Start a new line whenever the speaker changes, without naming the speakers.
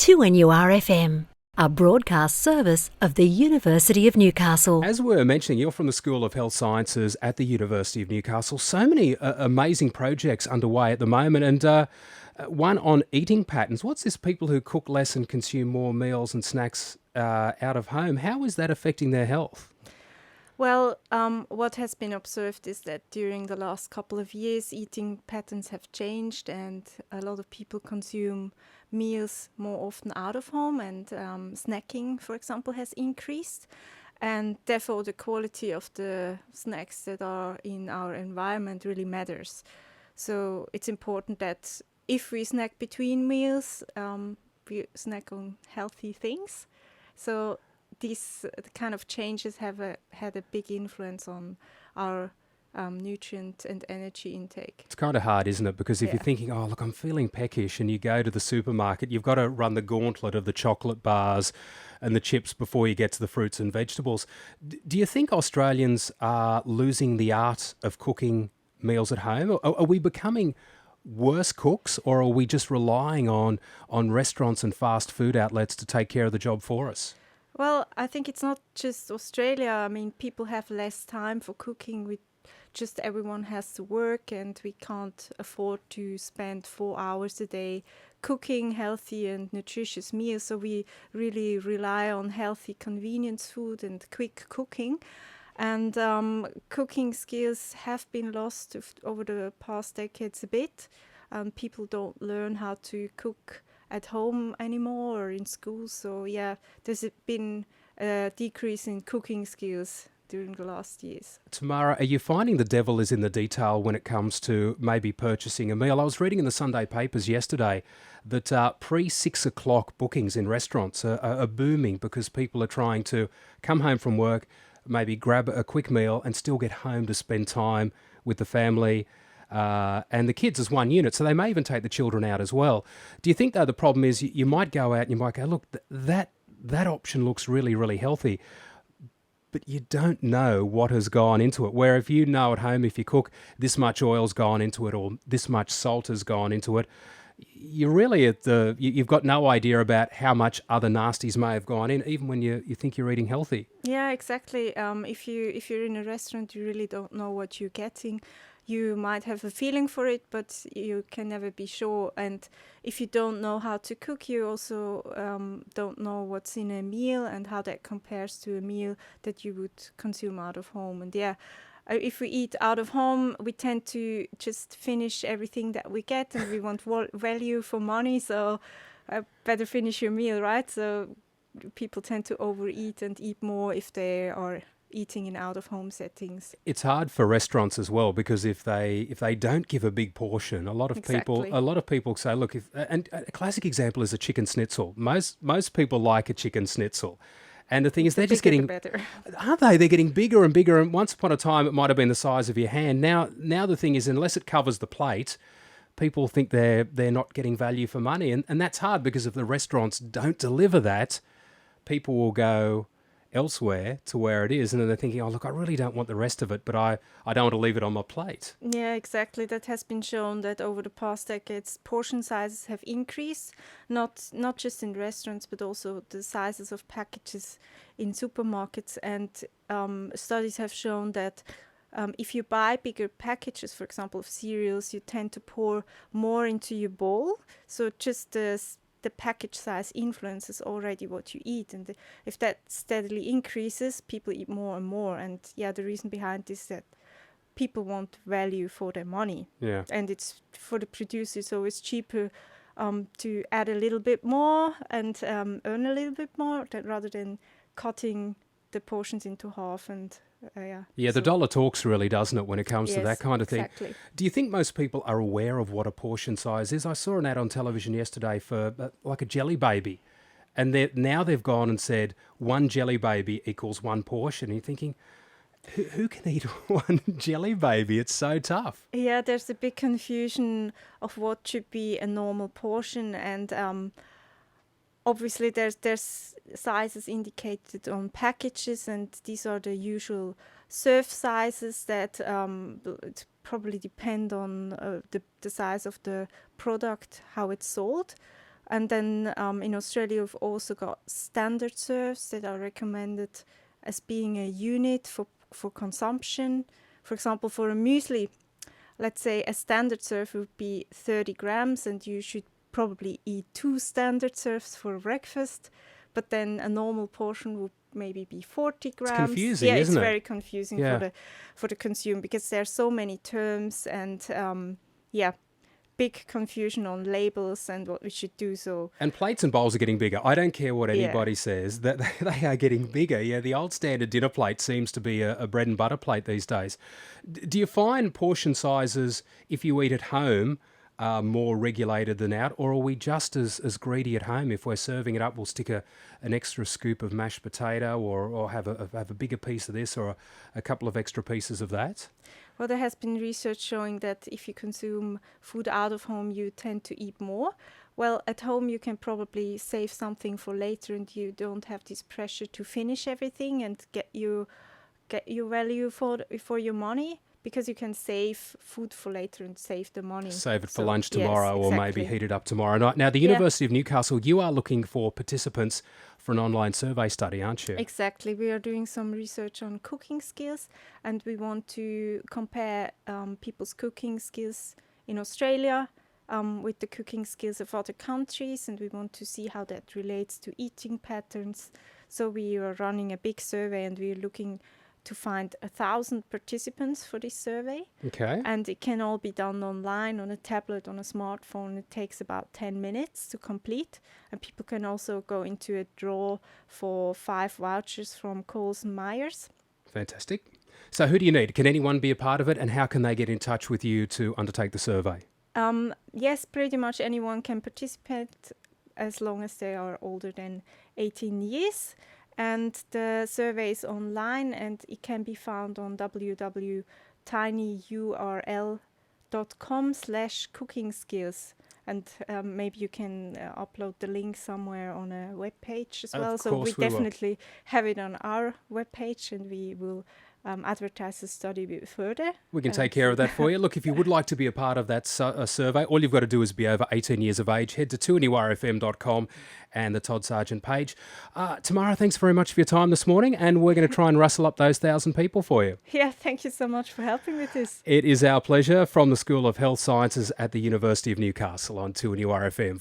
2NURFM, a broadcast service of the University of Newcastle.
As we were mentioning, you're from the School of Health Sciences at the University of Newcastle. So many amazing projects underway at the moment, and one on eating patterns. What's this, people who cook less and consume more meals and snacks out of home? How is that affecting their health?
Well, what has been observed is that during the last couple of years, eating patterns have changed, and a lot of people consume meals more often out of home, and snacking, for example, has increased. And therefore, the quality of the snacks that are in our environment really matters. So it's important that if we snack between meals, we snack on healthy things. So these kind of changes have had a big influence on our nutrient and energy intake.
It's kind of hard, isn't it? Because if you're thinking, oh, look, I'm feeling peckish, and you go to the supermarket, you've got to run the gauntlet of the chocolate bars and the chips before you get to the fruits and vegetables. Do you think Australians are losing the art of cooking meals at home? Are we becoming worse cooks, or are we just relying on restaurants and fast food outlets to take care of the job for us?
Well, I think it's not just Australia. I mean, people have less time for cooking. Everyone has to work, and we can't afford to spend 4 hours a day cooking healthy and nutritious meals. So we really rely on healthy convenience food and quick cooking. And cooking skills have been lost over the past decades a bit. People don't learn how to cook at home anymore or in school. So there's been a decrease in cooking skills during the last years.
Tamara, are you finding the devil is in the detail when it comes to maybe purchasing a meal? I was reading in the Sunday papers yesterday that pre-6 o'clock bookings in restaurants are booming because people are trying to come home from work, maybe grab a quick meal and still get home to spend time with the family and the kids as one unit. So they may even take the children out as well. Do you think, though, the problem is you might go out and you might go, look, that option looks really, really healthy, but you don't know what has gone into it. Where if you know at home, if you cook, this much oil's gone into it or this much salt has gone into it, you're really you've got no idea about how much other nasties may have gone in, even when you think you're eating healthy.
Yeah, exactly. If you're in a restaurant, you really don't know what you're getting. You might have a feeling for it, but you can never be sure. And if you don't know how to cook, you also don't know what's in a meal and how that compares to a meal that you would consume out of home. And if we eat out of home, we tend to just finish everything that we get, and we want value for money. So better finish your meal, right? So people tend to overeat and eat more if they are eating in out-of-home settings.
It's hard for restaurants as well, because if they don't give a big portion, a lot of people say, look, and a classic example is a chicken schnitzel. Most people like a chicken schnitzel. And the thing is, they're just getting better. Aren't they? They're getting bigger and bigger. And once upon a time, it might have been the size of your hand. Now the thing is, unless it covers the plate, people think they're not getting value for money. And that's hard, because if the restaurants don't deliver that, people will go elsewhere to where it is, and then they're thinking, oh, look, I really don't want the rest of it, but I don't want to leave it on my plate.
Yeah, exactly. That has been shown that over the past decades, portion sizes have increased, not just in restaurants, but also the sizes of packages in supermarkets. And studies have shown that if you buy bigger packages, for example, of cereals, you tend to pour more into your bowl. So just the package size influences already what you eat, and if that steadily increases, people eat more and more. And the reason behind this is that people want value for their money, and it's for the producers, so it's cheaper to add a little bit more and earn a little bit more rather than cutting the portions into half. And
the dollar talks, really, doesn't it, when it comes to that kind of thing?
Exactly.
Do you think most people are aware of what a portion size is? I saw an ad on television yesterday for like a jelly baby, and now they've gone and said one jelly baby equals one portion. And you're thinking, who can eat one jelly baby? It's so tough.
Yeah, there's a big confusion of what should be a normal portion, and obviously, there's sizes indicated on packages, and these are the usual serve sizes that probably depend on the size of the product, how it's sold. And then in Australia, we've also got standard serves that are recommended as being a unit for consumption. For example, for a muesli, let's say a standard serve would be 30 grams, and you should probably eat 2 standard serves for breakfast. But then a normal portion would maybe be 40 grams.
It's confusing,
yeah,
isn't
it's
it?
very confusing for the consumer, because there are so many terms and big confusion on labels and what we should do. So
And plates and bowls are getting bigger. I don't care what anybody says, that they are getting bigger. Yeah, the old standard dinner plate seems to be a bread and butter plate these days. Do you find portion sizes, if you eat at home, are more regulated than out, or are we just as greedy at home? If we're serving it up, we'll stick an extra scoop of mashed potato or have a bigger piece of this or a couple of extra pieces of that?
Well, there has been research showing that if you consume food out of home, you tend to eat more. Well, at home, you can probably save something for later, and you don't have this pressure to finish everything and get your value for your money, because you can save food for later and save the money.
Save it for lunch tomorrow,
yes,
or
exactly.
maybe heat it up tomorrow night. Now, the University of Newcastle, you are looking for participants for an online survey study, aren't you?
Exactly. We are doing some research on cooking skills, and we want to compare people's cooking skills in Australia with the cooking skills of other countries, and we want to see how that relates to eating patterns. So we are running a big survey, and we are looking to find 1,000 participants for this survey.
Okay.
And it can all be done online, on a tablet, on a smartphone. It takes about 10 minutes to complete. And people can also go into a draw for 5 vouchers from Coles and Myers.
Fantastic. So who do you need? Can anyone be a part of it, and how can they get in touch with you to undertake the survey?
Yes, pretty much anyone can participate as long as they are older than 18 years. And the survey is online, and it can be found on www.tinyurl.com/cooking skills. And maybe you can upload the link somewhere on a web page as well. So we definitely have it on our web page, and we will advertise the study a bit further.
We can take care of that for you. Look, if you would like to be a part of that survey, all you've got to do is be over 18 years of age. Head to 2NURFM.com and the Todd Sergeant page. Tamara, thanks very much for your time this morning, and we're going to try and rustle up those 1,000 people for you.
Yeah, thank you so much for helping with this.
It is our pleasure, from the School of Health Sciences at the University of Newcastle on 2NURFM.